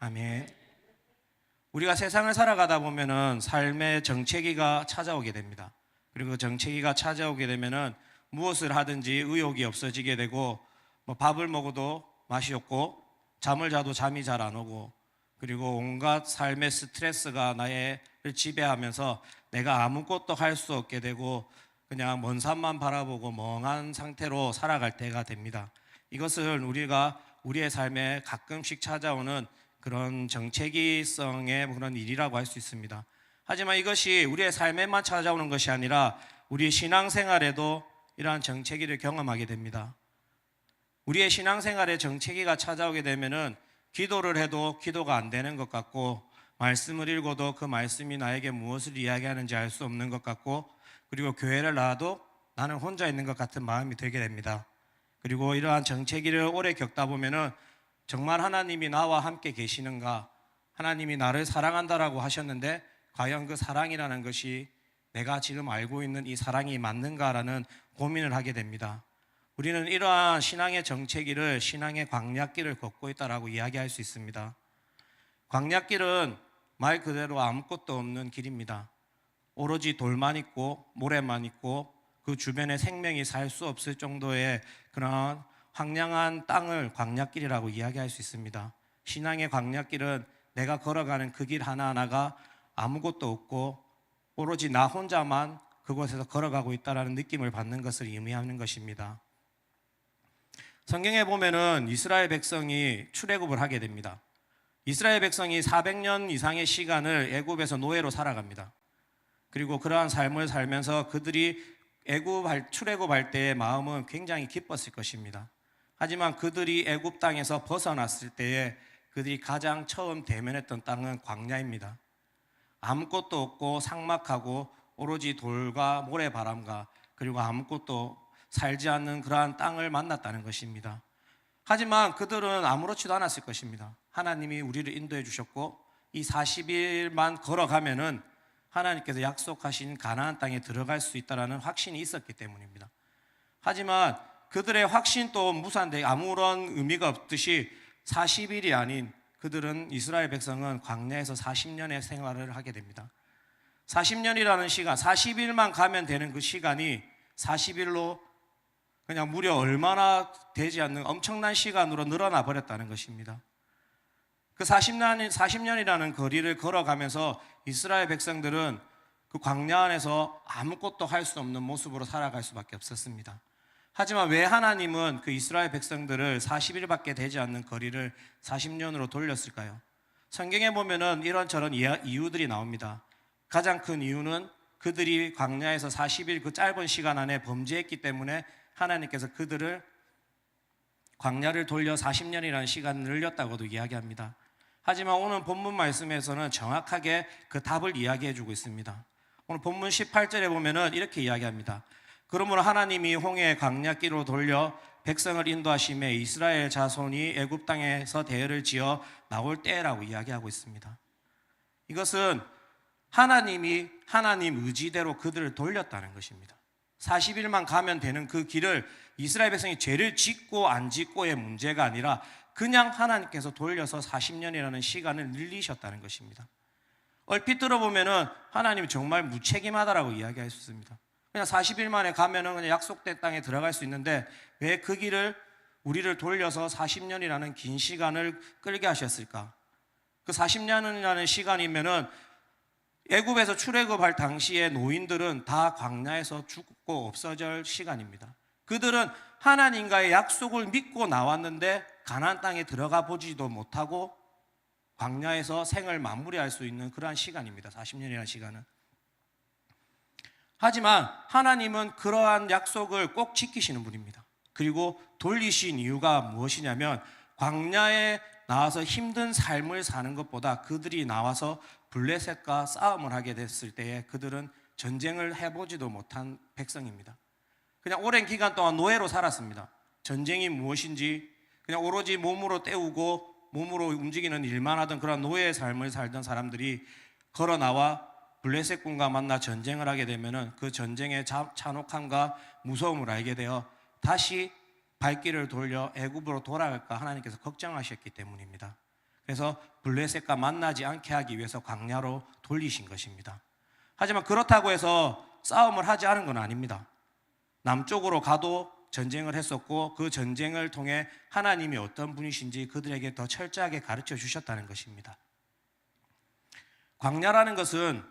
아멘. 우리가 세상을 살아가다 보면은 삶의 정체기가 찾아오게 됩니다. 그리고 정체기가 찾아오게 되면은 무엇을 하든지 의욕이 없어지게 되고, 밥을 먹어도 맛이 없고, 잠을 자도 잠이 잘 안 오고, 그리고 온갖 삶의 스트레스가 나를 지배하면서 내가 아무것도 할 수 없게 되고, 그냥 먼 산만 바라보고 멍한 상태로 살아갈 때가 됩니다. 이것을 우리가 우리의 삶에 가끔씩 찾아오는 그런 정체기성의 그런 일이라고 할 수 있습니다. 하지만 이것이 우리의 삶에만 찾아오는 것이 아니라 우리 신앙생활에도 이러한 정체기를 경험하게 됩니다. 우리의 신앙생활에 정체기가 찾아오게 되면은 기도를 해도 기도가 안 되는 것 같고, 말씀을 읽어도 그 말씀이 나에게 무엇을 이야기하는지 알 수 없는 것 같고, 그리고 교회를 나와도 나는 혼자 있는 것 같은 마음이 들게 됩니다. 그리고 이러한 정체기를 오래 겪다 보면은 정말 하나님이 나와 함께 계시는가, 하나님이 나를 사랑한다라고 하셨는데 과연 그 사랑이라는 것이 내가 지금 알고 있는 이 사랑이 맞는가라는 고민을 하게 됩니다. 우리는 이러한 신앙의 정체기를 신앙의 광야길을 걷고 있다라고 이야기할 수 있습니다. 광야길은 말 그대로 아무것도 없는 길입니다. 오로지 돌만 있고 모래만 있고 그 주변에 생명이 살 수 없을 정도의 그런 황량한 땅을 광야길이라고 이야기할 수 있습니다. 신앙의 광야길은 내가 걸어가는 그 길 하나하나가 아무것도 없고 오로지 나 혼자만 그곳에서 걸어가고 있다는 느낌을 받는 것을 의미하는 것입니다. 성경에 보면은 이스라엘 백성이 출애굽을 하게 됩니다. 이스라엘 백성이 400년 이상의 시간을 애굽에서 노예로 살아갑니다. 그리고 그러한 삶을 살면서 그들이 출애굽할 때의 마음은 굉장히 기뻤을 것입니다. 하지만 그들이 애굽 땅에서 벗어났을 때에 그들이 가장 처음 대면했던 땅은 광야입니다. 아무것도 없고 삭막하고 오로지 돌과 모래바람과 그리고 아무것도 살지 않는 그러한 땅을 만났다는 것입니다. 하지만 그들은 아무렇지도 않았을 것입니다. 하나님이 우리를 인도해 주셨고 이 40일만 걸어가면은 하나님께서 약속하신 가나안 땅에 들어갈 수 있다는 확신이 있었기 때문입니다. 하지만 그들의 확신도 무산돼 아무런 의미가 없듯이 40일이 아닌 그들은 이스라엘 백성은 광야에서 40년의 생활을 하게 됩니다. 40년이라는 시간, 40일만 가면 되는 그 시간이 40일로 그냥 무려 얼마나 되지 않는 엄청난 시간으로 늘어나 버렸다는 것입니다. 그 40년이라는 거리를 걸어가면서 이스라엘 백성들은 그 광야 안에서 아무것도 할 수 없는 모습으로 살아갈 수밖에 없었습니다. 하지만 왜 하나님은 그 이스라엘 백성들을 40일밖에 되지 않는 거리를 40년으로 돌렸을까요? 성경에 보면은 이런저런 이유들이 나옵니다. 가장 큰 이유는 그들이 광야에서 40일 그 짧은 시간 안에 범죄했기 때문에 하나님께서 그들을 광야를 돌려 40년이라는 시간을 늘렸다고도 이야기합니다. 하지만 오늘 본문 말씀에서는 정확하게 그 답을 이야기해 주고 있습니다. 오늘 본문 18절에 보면은 이렇게 이야기합니다. 그러므로 하나님이 홍해 광야길로 돌려 백성을 인도하심에 이스라엘 자손이 애굽 땅에서 대열을 지어 나올 때라고 이야기하고 있습니다. 이것은 하나님이 하나님 의지대로 그들을 돌렸다는 것입니다. 40일만 가면 되는 그 길을 이스라엘 백성이 죄를 짓고 안 짓고의 문제가 아니라 그냥 하나님께서 돌려서 40년이라는 시간을 늘리셨다는 것입니다. 얼핏 들어보면은 하나님이 정말 무책임하다라고 이야기할 수 있습니다. 그냥 40일 만에 가면은 그냥 약속된 땅에 들어갈 수 있는데 왜 그 길을 우리를 돌려서 40년이라는 긴 시간을 끌게 하셨을까? 그 40년이라는 시간이면은 애굽에서 출애굽할 당시에 노인들은 다 광야에서 죽고 없어질 시간입니다. 그들은 하나님과의 약속을 믿고 나왔는데 가나안 땅에 들어가 보지도 못하고 광야에서 생을 마무리할 수 있는 그러한 시간입니다. 40년이라는 시간은. 하지만 하나님은 그러한 약속을 꼭 지키시는 분입니다. 그리고 돌리신 이유가 무엇이냐면 광야에 나와서 힘든 삶을 사는 것보다 그들이 나와서 블레셋과 싸움을 하게 됐을 때에 그들은 전쟁을 해보지도 못한 백성입니다. 그냥 오랜 기간 동안 노예로 살았습니다. 전쟁이 무엇인지 그냥 오로지 몸으로 때우고 몸으로 움직이는 일만 하던 그런 노예의 삶을 살던 사람들이 걸어 나와 블레셋 군과 만나 전쟁을 하게 되면은 그 전쟁의 잔혹함과 무서움을 알게 되어 다시 발길을 돌려 애굽으로 돌아갈까 하나님께서 걱정하셨기 때문입니다. 그래서 블레셋과 만나지 않게 하기 위해서 광야로 돌리신 것입니다. 하지만 그렇다고 해서 싸움을 하지 않은 건 아닙니다. 남쪽으로 가도 전쟁을 했었고 그 전쟁을 통해 하나님이 어떤 분이신지 그들에게 더 철저하게 가르쳐 주셨다는 것입니다. 광야라는 것은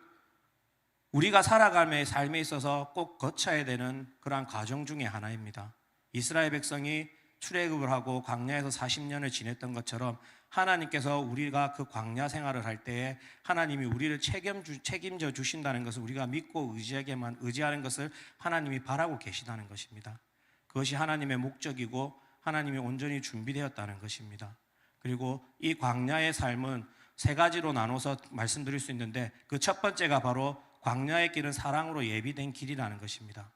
우리가 살아감의 삶에 있어서 꼭 거쳐야 되는 그러한 과정 중에 하나입니다. 이스라엘 백성이 출애굽을 하고 광야에서 40년을 지냈던 것처럼 하나님께서 우리가 그 광야 생활을 할 때에 하나님이 우리를 책임져 주신다는 것을 우리가 믿고 의지하는 것을 하나님이 바라고 계시다는 것입니다. 그것이 하나님의 목적이고 하나님이 온전히 준비되었다는 것입니다. 그리고 이 광야의 삶은 세 가지로 나눠서 말씀드릴 수 있는데 그 첫 번째가 바로 광야의 길은 사랑으로 예비된 길이라는 것입니다.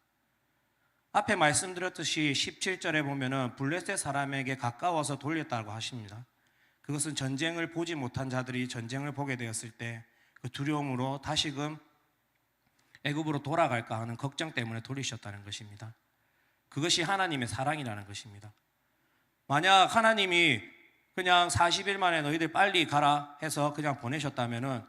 앞에 말씀드렸듯이 17절에 보면은 블레셋 사람에게 가까워서 돌렸다고 하십니다. 그것은 전쟁을 보지 못한 자들이 전쟁을 보게 되었을 때 그 두려움으로 다시금 애굽으로 돌아갈까 하는 걱정 때문에 돌리셨다는 것입니다. 그것이 하나님의 사랑이라는 것입니다. 만약 하나님이 그냥 40일 만에 너희들 빨리 가라 해서 그냥 보내셨다면은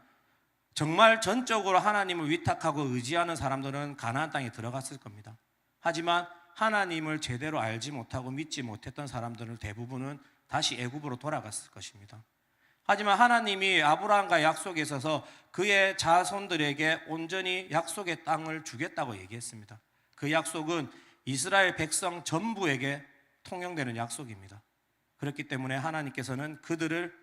정말 전적으로 하나님을 위탁하고 의지하는 사람들은 가나안 땅에 들어갔을 겁니다. 하지만 하나님을 제대로 알지 못하고 믿지 못했던 사람들은 대부분은 다시 애굽으로 돌아갔을 것입니다. 하지만 하나님이 아브라함과 약속에 있어서 그의 자손들에게 온전히 약속의 땅을 주겠다고 얘기했습니다. 그 약속은 이스라엘 백성 전부에게 통용되는 약속입니다. 그렇기 때문에 하나님께서는 그들을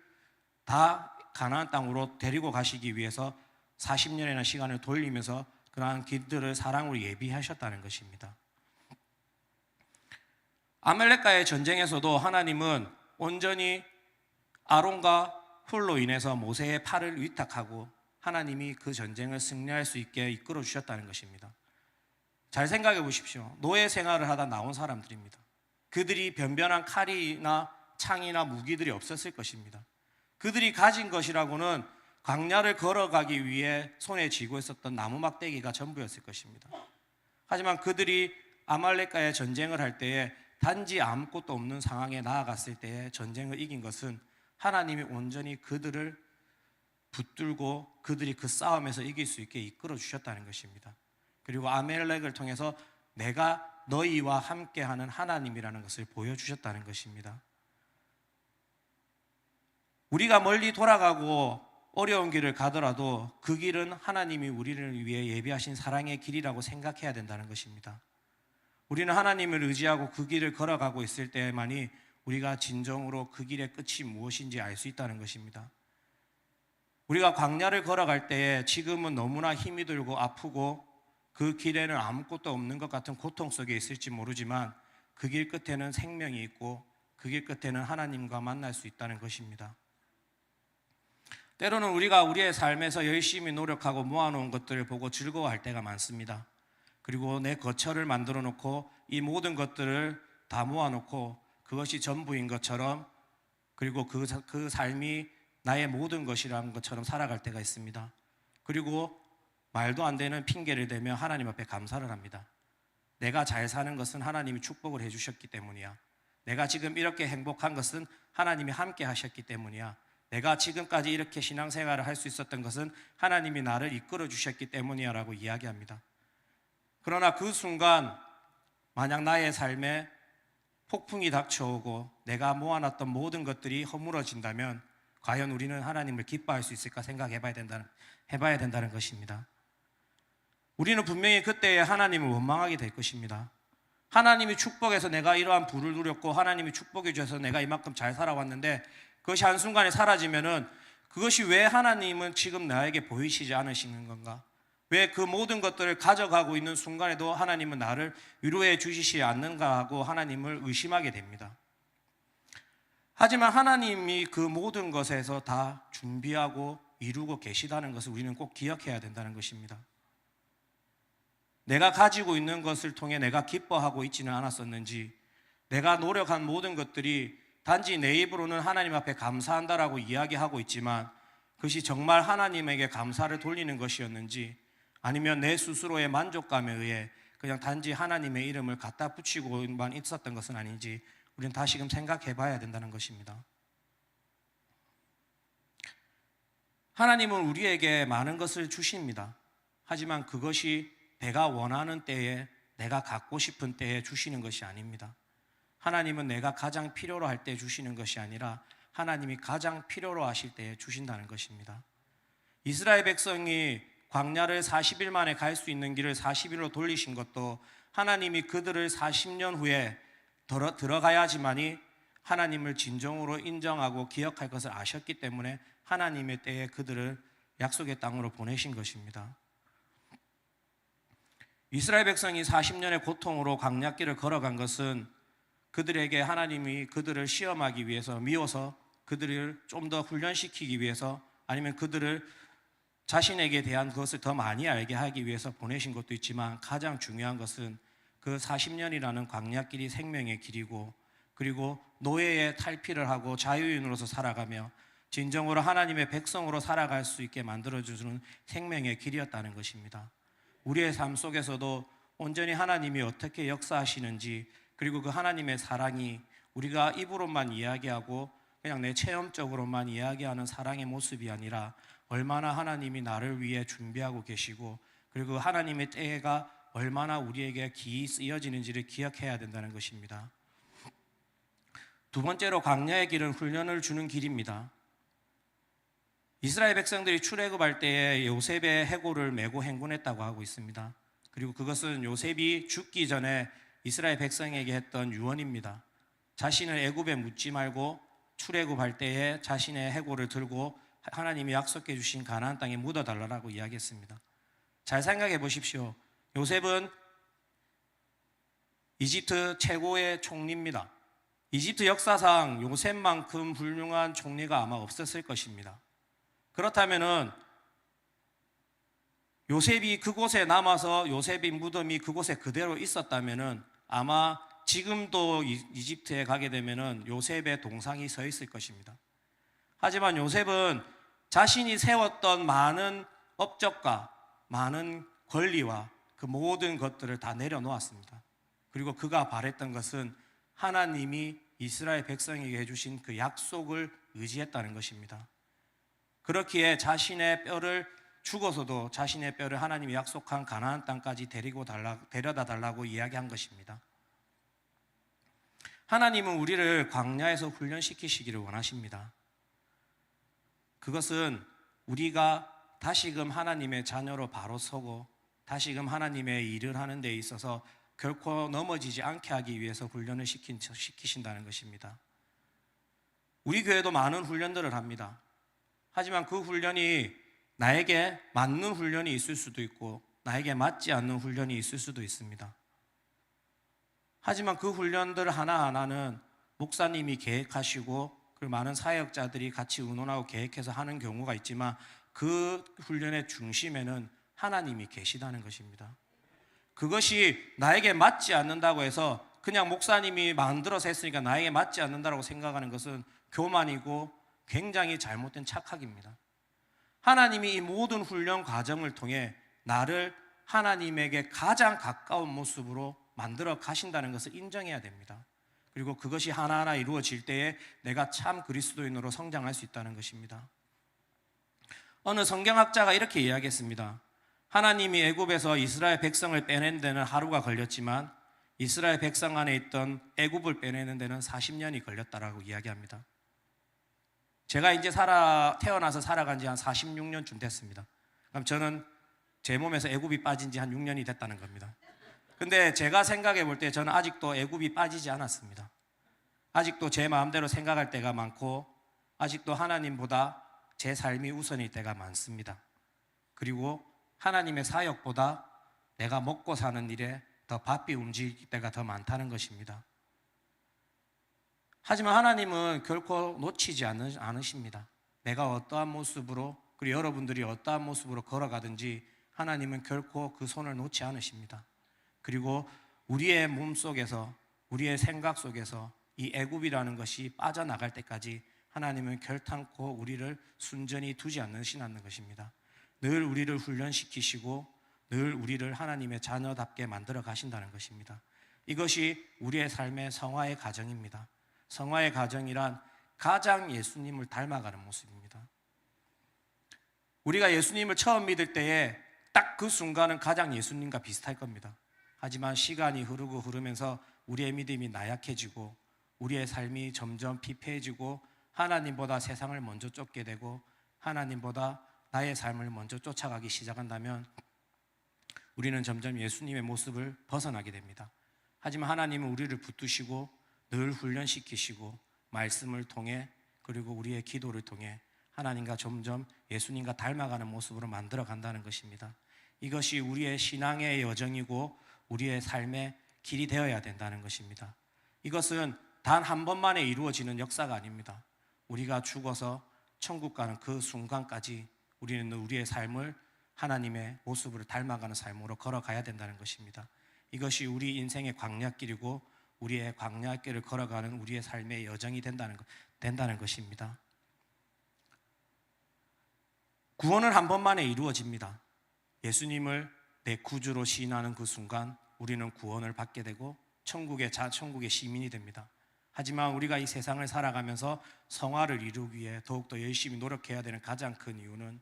다 가나안 땅으로 데리고 가시기 위해서 40년이나 시간을 돌리면서 그러한 길들을 사랑으로 예비하셨다는 것입니다. 아말렉과의 전쟁에서도 하나님은 온전히 아론과 훌로 인해서 모세의 팔을 위탁하고 하나님이 그 전쟁을 승리할 수 있게 이끌어 주셨다는 것입니다. 잘 생각해 보십시오. 노예 생활을 하다 나온 사람들입니다. 그들이 변변한 칼이나 창이나 무기들이 없었을 것입니다. 그들이 가진 것이라고는 광야를 걸어가기 위해 손에 쥐고 있었던 나무 막대기가 전부였을 것입니다. 하지만 그들이 아말렉과의 전쟁을 할 때에 단지 아무것도 없는 상황에 나아갔을 때에 전쟁을 이긴 것은 하나님이 온전히 그들을 붙들고 그들이 그 싸움에서 이길 수 있게 이끌어 주셨다는 것입니다. 그리고 아말렉을 통해서 내가 너희와 함께하는 하나님이라는 것을 보여주셨다는 것입니다. 우리가 멀리 돌아가고 어려운 길을 가더라도 그 길은 하나님이 우리를 위해 예비하신 사랑의 길이라고 생각해야 된다는 것입니다. 우리는 하나님을 의지하고 그 길을 걸어가고 있을 때만이 우리가 진정으로 그 길의 끝이 무엇인지 알 수 있다는 것입니다. 우리가 광야를 걸어갈 때에 지금은 너무나 힘이 들고 아프고 그 길에는 아무것도 없는 것 같은 고통 속에 있을지 모르지만 그 길 끝에는 생명이 있고 그 길 끝에는 하나님과 만날 수 있다는 것입니다. 때로는 우리가 우리의 삶에서 열심히 노력하고 모아놓은 것들을 보고 즐거워할 때가 많습니다. 그리고 내 거처를 만들어 놓고 이 모든 것들을 다 모아놓고 그것이 전부인 것처럼 그리고 그 삶이 나의 모든 것이라는 것처럼 살아갈 때가 있습니다. 그리고 말도 안 되는 핑계를 대며 하나님 앞에 감사를 합니다. 내가 잘 사는 것은 하나님이 축복을 해주셨기 때문이야. 내가 지금 이렇게 행복한 것은 하나님이 함께 하셨기 때문이야. 내가 지금까지 이렇게 신앙생활을 할 수 있었던 것은 하나님이 나를 이끌어 주셨기 때문이야 라고 이야기합니다. 그러나 그 순간 만약 나의 삶에 폭풍이 닥쳐오고 내가 모아놨던 모든 것들이 허물어진다면 과연 우리는 하나님을 기뻐할 수 있을까 생각해봐야 된다는 것입니다. 우리는 분명히 그때에 하나님을 원망하게 될 것입니다. 하나님이 축복해서 내가 이러한 부를 누렸고 하나님이 축복해 주셔서 내가 이만큼 잘 살아왔는데 그것이 한순간에 사라지면은 그것이 왜 하나님은 지금 나에게 보이시지 않으시는 건가? 왜 그 모든 것들을 가져가고 있는 순간에도 하나님은 나를 위로해 주시지 않는가 하고 하나님을 의심하게 됩니다. 하지만 하나님이 그 모든 것에서 다 준비하고 이루고 계시다는 것을 우리는 꼭 기억해야 된다는 것입니다. 내가 가지고 있는 것을 통해 내가 기뻐하고 있지는 않았었는지, 내가 노력한 모든 것들이 단지 내 입으로는 하나님 앞에 감사한다라고 이야기하고 있지만 그것이 정말 하나님에게 감사를 돌리는 것이었는지, 아니면 내 스스로의 만족감에 의해 그냥 단지 하나님의 이름을 갖다 붙이고만 있었던 것은 아닌지 우리는 다시금 생각해 봐야 된다는 것입니다. 하나님은 우리에게 많은 것을 주십니다. 하지만 그것이 내가 원하는 때에, 내가 갖고 싶은 때에 주시는 것이 아닙니다. 하나님은 내가 가장 필요로 할 때 주시는 것이 아니라 하나님이 가장 필요로 하실 때에 주신다는 것입니다. 이스라엘 백성이 광야를 40일 만에 갈 수 있는 길을 40일로 돌리신 것도 하나님이 그들을 40년 후에 들어가야지만이 하나님을 진정으로 인정하고 기억할 것을 아셨기 때문에 하나님의 때에 그들을 약속의 땅으로 보내신 것입니다. 이스라엘 백성이 40년의 고통으로 광야길을 걸어간 것은 그들에게 하나님이 그들을 시험하기 위해서, 미워서 그들을 좀 더 훈련시키기 위해서, 아니면 그들을 자신에게 대한 그것을 더 많이 알게 하기 위해서 보내신 것도 있지만, 가장 중요한 것은 그 40년이라는 광야길이 생명의 길이고, 그리고 노예의 탈피를 하고 자유인으로서 살아가며 진정으로 하나님의 백성으로 살아갈 수 있게 만들어주는 생명의 길이었다는 것입니다. 우리의 삶 속에서도 온전히 하나님이 어떻게 역사하시는지, 그리고 그 하나님의 사랑이 우리가 입으로만 이야기하고 그냥 내 체험적으로만 이야기하는 사랑의 모습이 아니라 얼마나 하나님이 나를 위해 준비하고 계시고, 그리고 하나님의 때가 얼마나 우리에게 기이 쓰여지는지를 기억해야 된다는 것입니다. 두 번째로, 광야의 길은 훈련을 주는 길입니다. 이스라엘 백성들이 출애굽할 때에 요셉의 해골을 메고 행군했다고 하고 있습니다. 그리고 그것은 요셉이 죽기 전에 이스라엘 백성에게 했던 유언입니다. 자신을 애굽에 묻지 말고 출애굽할 때에 자신의 해골을 들고 하나님이 약속해 주신 가나안 땅에 묻어달라고 이야기했습니다. 잘 생각해 보십시오. 요셉은 이집트 최고의 총리입니다. 이집트 역사상 요셉만큼 훌륭한 총리가 아마 없었을 것입니다. 그렇다면은 요셉이 그곳에 남아서 요셉의 무덤이 그곳에 그대로 있었다면은 아마 지금도 이집트에 가게 되면은 요셉의 동상이 서 있을 것입니다. 하지만 요셉은 자신이 세웠던 많은 업적과 많은 권리와 그 모든 것들을 다 내려놓았습니다. 그리고 그가 바랬던 것은 하나님이 이스라엘 백성에게 해주신 그 약속을 의지했다는 것입니다. 그렇기에 자신의 뼈를 죽어서도 자신의 뼈를 하나님이 약속한 가나안 땅까지 데려다 달라고 이야기한 것입니다. 하나님은 우리를 광야에서 훈련시키시기를 원하십니다. 그것은 우리가 다시금 하나님의 자녀로 바로 서고 다시금 하나님의 일을 하는 데 있어서 결코 넘어지지 않게 하기 위해서 훈련을 시키신다는 것입니다. 우리 교회도 많은 훈련들을 합니다. 하지만 그 훈련이 나에게 맞는 훈련이 있을 수도 있고 나에게 맞지 않는 훈련이 있을 수도 있습니다. 하지만 그 훈련들 하나하나는 목사님이 계획하시고 그 많은 사역자들이 같이 의논하고 계획해서 하는 경우가 있지만 그 훈련의 중심에는 하나님이 계시다는 것입니다. 그것이 나에게 맞지 않는다고 해서 그냥 목사님이 만들어서 했으니까 나에게 맞지 않는다고 생각하는 것은 교만이고 굉장히 잘못된 착각입니다. 하나님이 이 모든 훈련 과정을 통해 나를 하나님에게 가장 가까운 모습으로 만들어 가신다는 것을 인정해야 됩니다. 그리고 그것이 하나하나 이루어질 때에 내가 참 그리스도인으로 성장할 수 있다는 것입니다. 어느 성경학자가 이렇게 이야기했습니다. 하나님이 애굽에서 이스라엘 백성을 빼낸 데는 하루가 걸렸지만 이스라엘 백성 안에 있던 애굽을 빼내는 데는 40년이 걸렸다라고 이야기합니다. 제가 이제 태어나서 살아간 지 한 46년쯤 됐습니다. 그럼 저는 제 몸에서 애굽이 빠진 지 한 6년이 됐다는 겁니다. 근데 제가 생각해 볼 때 저는 아직도 애굽이 빠지지 않았습니다. 아직도 제 마음대로 생각할 때가 많고 아직도 하나님보다 제 삶이 우선일 때가 많습니다. 그리고 하나님의 사역보다 내가 먹고 사는 일에 더 바삐 움직일 때가 더 많다는 것입니다. 하지만 하나님은 결코 놓치지 않으십니다. 내가 어떠한 모습으로 그리고 여러분들이 어떠한 모습으로 걸어가든지 하나님은 결코 그 손을 놓지 않으십니다. 그리고 우리의 몸 속에서 우리의 생각 속에서 이 애굽이라는 것이 빠져나갈 때까지 하나님은 결탄코 우리를 순전히 두지 않으시는 것입니다. 늘 우리를 훈련시키시고 늘 우리를 하나님의 자녀답게 만들어 가신다는 것입니다. 이것이 우리의 삶의 성화의 과정입니다. 성화의 과정이란 가장 예수님을 닮아가는 모습입니다. 우리가 예수님을 처음 믿을 때에 딱 그 순간은 가장 예수님과 비슷할 겁니다. 하지만 시간이 흐르고 흐르면서 우리의 믿음이 나약해지고 우리의 삶이 점점 피폐해지고 하나님보다 세상을 먼저 쫓게 되고 하나님보다 나의 삶을 먼저 쫓아가기 시작한다면 우리는 점점 예수님의 모습을 벗어나게 됩니다. 하지만 하나님은 우리를 붙드시고 늘 훈련시키시고 말씀을 통해 그리고 우리의 기도를 통해 하나님과 점점 예수님과 닮아가는 모습으로 만들어 간다는 것입니다. 이것이 우리의 신앙의 여정이고 우리의 삶의 길이 되어야 된다는 것입니다. 이것은 단 한 번만에 이루어지는 역사가 아닙니다. 우리가 죽어서 천국 가는 그 순간까지 우리는 우리의 삶을 하나님의 모습으로 닮아가는 삶으로 걸어가야 된다는 것입니다. 이것이 우리 인생의 광야길이고 우리의 광야길을 걸어가는 우리의 삶의 여정이 된다는 것입니다. 구원은 한 번만에 이루어집니다. 예수님을 내 구주로 시인하는 그 순간 우리는 구원을 받게 되고 천국의 시민이 됩니다. 하지만 우리가 이 세상을 살아가면서 성화를 이루기 위해 더욱더 열심히 노력해야 되는 가장 큰 이유는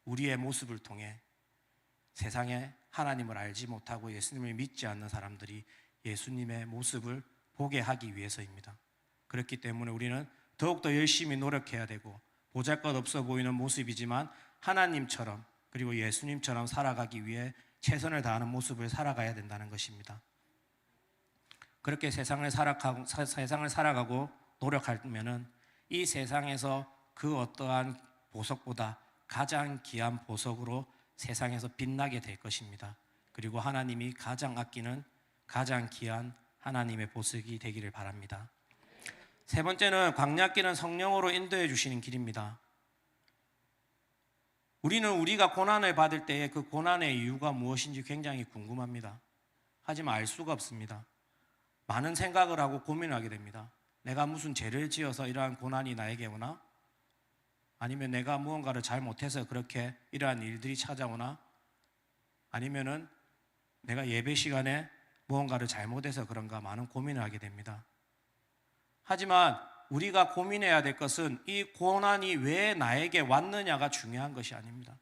우리의 모습을 통해 세상에 하나님을 알지 못하고 예수님을 믿지 않는 사람들이 예수님의 모습을 보게 하기 위해서입니다. 그렇기 때문에 우리는 더욱더 열심히 노력해야 되고 보잘것없어 보이는 모습이지만 하나님처럼 그리고 예수님처럼 살아가기 위해 최선을 다하는 모습을 살아가야 된다는 것입니다. 그렇게 세상을 살아가고 노력하면은 이 세상에서 그 어떠한 보석보다 가장 귀한 보석으로 세상에서 빛나게 될 것입니다. 그리고 하나님이 가장 아끼는 가장 귀한 하나님의 보석이 되기를 바랍니다. 세 번째는 광야길은 성령으로 인도해 주시는 길입니다. 우리는 우리가 고난을 받을 때에 그 고난의 이유가 무엇인지 굉장히 궁금합니다. 하지만 알 수가 없습니다. 많은 생각을 하고 고민하게 됩니다. 내가 무슨 죄를 지어서 이러한 고난이 나에게 오나? 아니면 내가 무언가를 잘못해서 그렇게 이러한 일들이 찾아오나? 아니면은 내가 예배 시간에 무언가를 잘못해서 그런가 많은 고민을 하게 됩니다. 하지만 우리가 고민해야 될 것은 이 고난이 왜 나에게 왔느냐가 중요한 것이 아닙니다.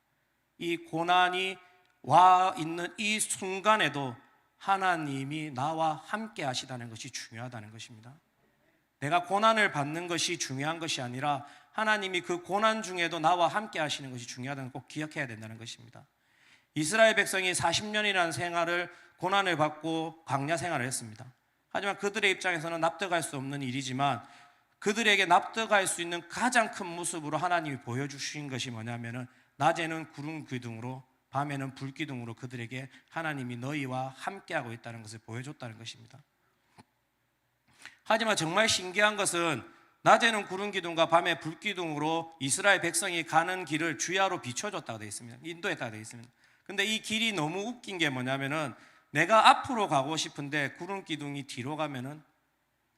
이 고난이 와 있는 이 순간에도 하나님이 나와 함께 하시다는 것이 중요하다는 것입니다. 내가 고난을 받는 것이 중요한 것이 아니라 하나님이 그 고난 중에도 나와 함께 하시는 것이 중요하다는 걸 꼭 기억해야 된다는 것입니다. 이스라엘 백성이 40년이라는 생활을 고난을 받고 광야 생활을 했습니다. 하지만 그들의 입장에서는 납득할 수 없는 일이지만 그들에게 납득할 수 있는 가장 큰 모습으로 하나님이 보여주신 것이 뭐냐면은 낮에는 구름 기둥으로 밤에는 불 기둥으로 그들에게 하나님이 너희와 함께하고 있다는 것을 보여줬다는 것입니다. 하지만 정말 신기한 것은 낮에는 구름 기둥과 밤에 불 기둥으로 이스라엘 백성이 가는 길을 주야로 비춰줬다고 되어 있습니다. 인도했다고 되어 있습니다. 근데 이 길이 너무 웃긴 게 뭐냐면은 내가 앞으로 가고 싶은데 구름 기둥이 뒤로 가면은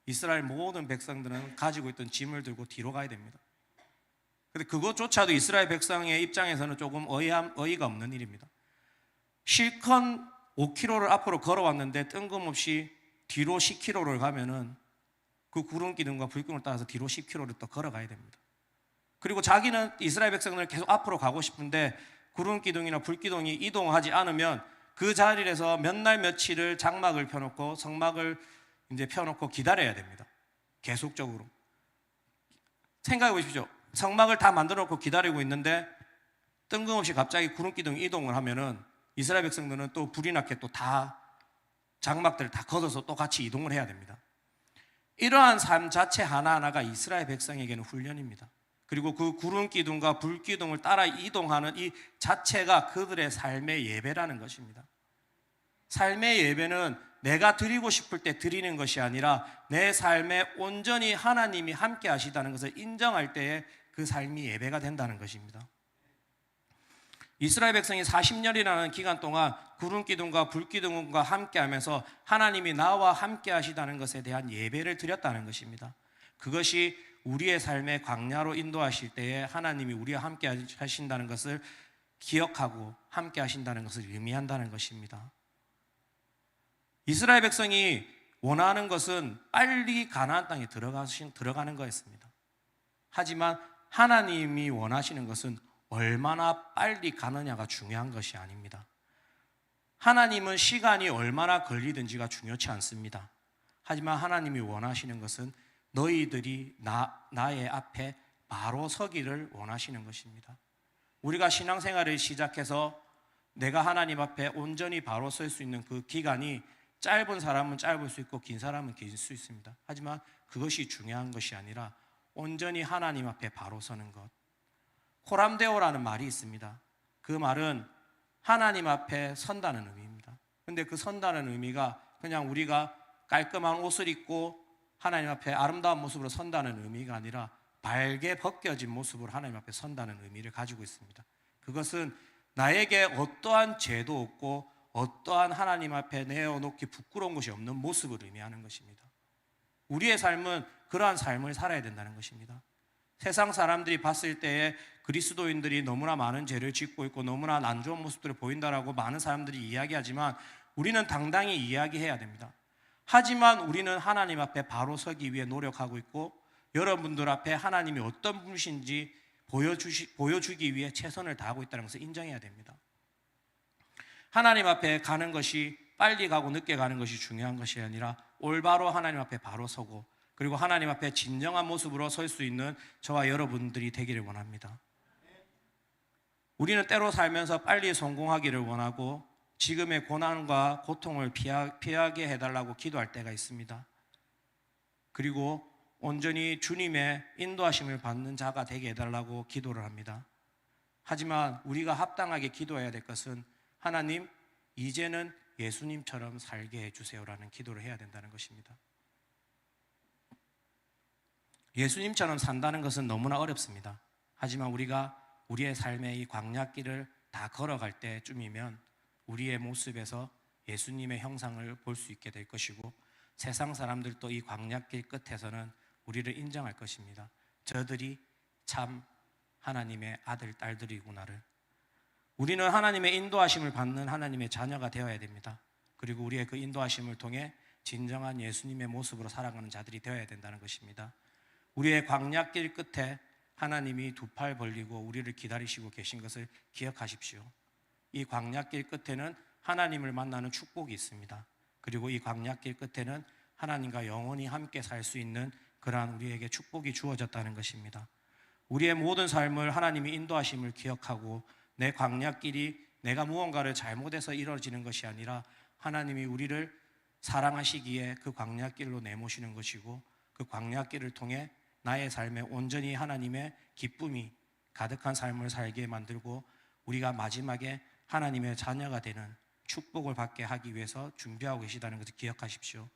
이스라엘 모든 백성들은 가지고 있던 짐을 들고 뒤로 가야 됩니다. 근데 그것조차도 이스라엘 백성의 입장에서는 조금 어이가 없는 일입니다. 실컷 5km를 앞으로 걸어왔는데 뜬금없이 뒤로 10km를 가면은 그 구름 기둥과 불기둥을 따라서 뒤로 10km를 또 걸어가야 됩니다. 그리고 자기는 이스라엘 백성들은 계속 앞으로 가고 싶은데 구름 기둥이나 불 기둥이 이동하지 않으면 그 자리에서 몇 날 며칠을 장막을 펴놓고 성막을 이제 펴놓고 기다려야 됩니다. 계속적으로. 생각해 보십시오. 성막을 다 만들어 놓고 기다리고 있는데 뜬금없이 갑자기 구름 기둥이 이동을 하면은 이스라엘 백성들은 또 불이 나게 또 다 장막들을 다 걷어서 또 같이 이동을 해야 됩니다. 이러한 삶 자체 하나하나가 이스라엘 백성에게는 훈련입니다. 그리고 그 구름 기둥과 불 기둥을 따라 이동하는 이 자체가 그들의 삶의 예배라는 것입니다. 삶의 예배는 내가 드리고 싶을 때 드리는 것이 아니라 내 삶에 온전히 하나님이 함께 하시다는 것을 인정할 때에 그 삶이 예배가 된다는 것입니다. 이스라엘 백성이 40년이라는 기간 동안 구름 기둥과 불 기둥과 함께 하면서 하나님이 나와 함께 하시다는 것에 대한 예배를 드렸다는 것입니다. 그것이 우리의 삶의 광야로 인도하실 때에 하나님이 우리와 함께 하신다는 것을 기억하고 함께 하신다는 것을 의미한다는 것입니다. 이스라엘 백성이 원하는 것은 빨리 가나안 땅에 들어가는 거였습니다. 하지만 하나님이 원하시는 것은 얼마나 빨리 가느냐가 중요한 것이 아닙니다. 하나님은 시간이 얼마나 걸리든지가 중요치 않습니다. 하지만 하나님이 원하시는 것은 너희들이 나의 앞에 바로 서기를 원하시는 것입니다. 우리가 신앙생활을 시작해서 내가 하나님 앞에 온전히 바로 설 수 있는 그 기간이 짧은 사람은 짧을 수 있고 긴 사람은 길 수 있습니다. 하지만 그것이 중요한 것이 아니라 온전히 하나님 앞에 바로 서는 것. 코람데오라는 말이 있습니다. 그 말은 하나님 앞에 선다는 의미입니다. 그런데 그 선다는 의미가 그냥 우리가 깔끔한 옷을 입고 하나님 앞에 아름다운 모습으로 선다는 의미가 아니라 발게 벗겨진 모습으로 하나님 앞에 선다는 의미를 가지고 있습니다. 그것은 나에게 어떠한 죄도 없고 어떠한 하나님 앞에 내어놓기 부끄러운 것이 없는 모습을 의미하는 것입니다. 우리의 삶은 그러한 삶을 살아야 된다는 것입니다. 세상 사람들이 봤을 때에 그리스도인들이 너무나 많은 죄를 짓고 있고 너무나 안 좋은 모습들을 보인다라고 많은 사람들이 이야기하지만 우리는 당당히 이야기해야 됩니다. 하지만 우리는 하나님 앞에 바로 서기 위해 노력하고 있고 여러분들 앞에 하나님이 어떤 분이신지 보여주기 위해 최선을 다하고 있다는 것을 인정해야 됩니다. 하나님 앞에 가는 것이 빨리 가고 늦게 가는 것이 중요한 것이 아니라 올바로 하나님 앞에 바로 서고 그리고 하나님 앞에 진정한 모습으로 설 수 있는 저와 여러분들이 되기를 원합니다. 우리는 때로 살면서 빨리 성공하기를 원하고 지금의 고난과 고통을 피하게 해달라고 기도할 때가 있습니다. 그리고 온전히 주님의 인도하심을 받는 자가 되게 해달라고 기도를 합니다. 하지만 우리가 합당하게 기도해야 될 것은 하나님, 이제는 예수님처럼 살게 해주세요라는 기도를 해야 된다는 것입니다. 예수님처럼 산다는 것은 너무나 어렵습니다. 하지만 우리가 우리의 삶의 이 광야길을 다 걸어갈 때쯤이면 우리의 모습에서 예수님의 형상을 볼 수 있게 될 것이고 세상 사람들도 이 광야길 끝에서는 우리를 인정할 것입니다. 저들이 참 하나님의 아들, 딸들이구나를. 우리는 하나님의 인도하심을 받는 하나님의 자녀가 되어야 됩니다. 그리고 우리의 그 인도하심을 통해 진정한 예수님의 모습으로 살아가는 자들이 되어야 된다는 것입니다. 우리의 광야길 끝에 하나님이 두 팔 벌리고 우리를 기다리시고 계신 것을 기억하십시오. 이 광야길 끝에는 하나님을 만나는 축복이 있습니다. 그리고 이 광야길 끝에는 하나님과 영원히 함께 살 수 있는 그러한 우리에게 축복이 주어졌다는 것입니다. 우리의 모든 삶을 하나님이 인도하심을 기억하고 내 광야길이 내가 무언가를 잘못해서 이루어지는 것이 아니라 하나님이 우리를 사랑하시기에 그 광야길로 내모시는 것이고 그 광야길을 통해 나의 삶에 온전히 하나님의 기쁨이 가득한 삶을 살게 만들고 우리가 마지막에 하나님의 자녀가 되는 축복을 받게 하기 위해서 준비하고 계시다는 것을 기억하십시오.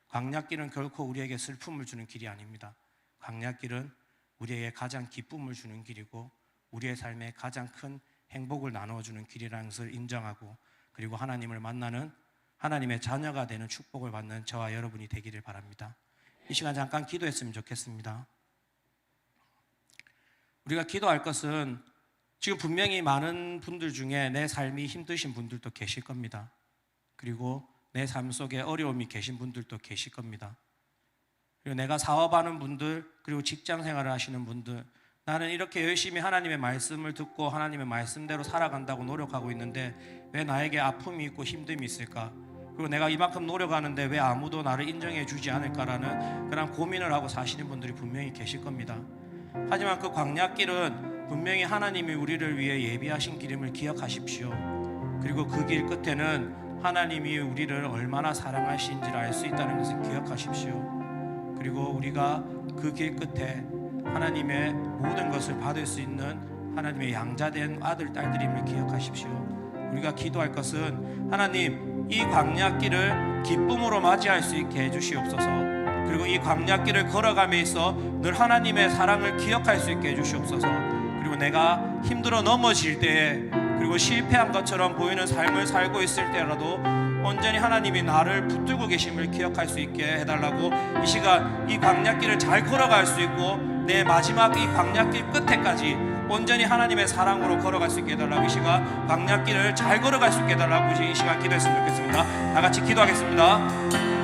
광야길은 결코 우리에게 슬픔을 주는 길이 아닙니다. 광야길은 우리에게 가장 기쁨을 주는 길이고 우리의 삶에 가장 큰 행복을 나눠주는 길이라는 것을 인정하고 그리고 하나님을 만나는 하나님의 자녀가 되는 축복을 받는 저와 여러분이 되기를 바랍니다. 이 시간 잠깐 기도했으면 좋겠습니다. 우리가 기도할 것은 지금 분명히 많은 분들 중에 내 삶이 힘드신 분들도 계실 겁니다. 그리고 내 삶 속에 어려움이 계신 분들도 계실 겁니다. 그리고 내가 사업하는 분들, 그리고 직장 생활을 하시는 분들, 나는 이렇게 열심히 하나님의 말씀을 듣고 하나님의 말씀대로 살아간다고 노력하고 있는데 왜 나에게 아픔이 있고 힘듦이 있을까? 그리고 내가 이만큼 노력하는데 왜 아무도 나를 인정해 주지 않을까라는 그런 고민을 하고 사시는 분들이 분명히 계실 겁니다. 하지만 그 광야길은 분명히 하나님이 우리를 위해 예비하신 길임을 기억하십시오. 그리고 그 길 끝에는 하나님이 우리를 얼마나 사랑하시는지를 알 수 있다는 것을 기억하십시오. 그리고 우리가 그 길 끝에 하나님의 모든 것을 받을 수 있는 하나님의 양자된 아들, 딸들임을 기억하십시오. 우리가 기도할 것은 하나님, 이 광야길을 기쁨으로 맞이할 수 있게 해주시옵소서. 그리고 이 광야길을 걸어감에 있어 늘 하나님의 사랑을 기억할 수 있게 해주시옵소서. 그리고 내가 힘들어 넘어질 때에 그리고 실패한 것처럼 보이는 삶을 살고 있을 때라도 온전히 하나님이 나를 붙들고 계심을 기억할 수 있게 해달라고 이 시간 이 광야길을 잘 걸어갈 수 있고 내 마지막 이 광야길 끝에까지 온전히 하나님의 사랑으로 걸어갈 수 있게 해달라고 이 시간 광야길을 잘 걸어갈 수 있게 해달라고 이 시간 기도했으면 좋겠습니다. 다 같이 기도하겠습니다.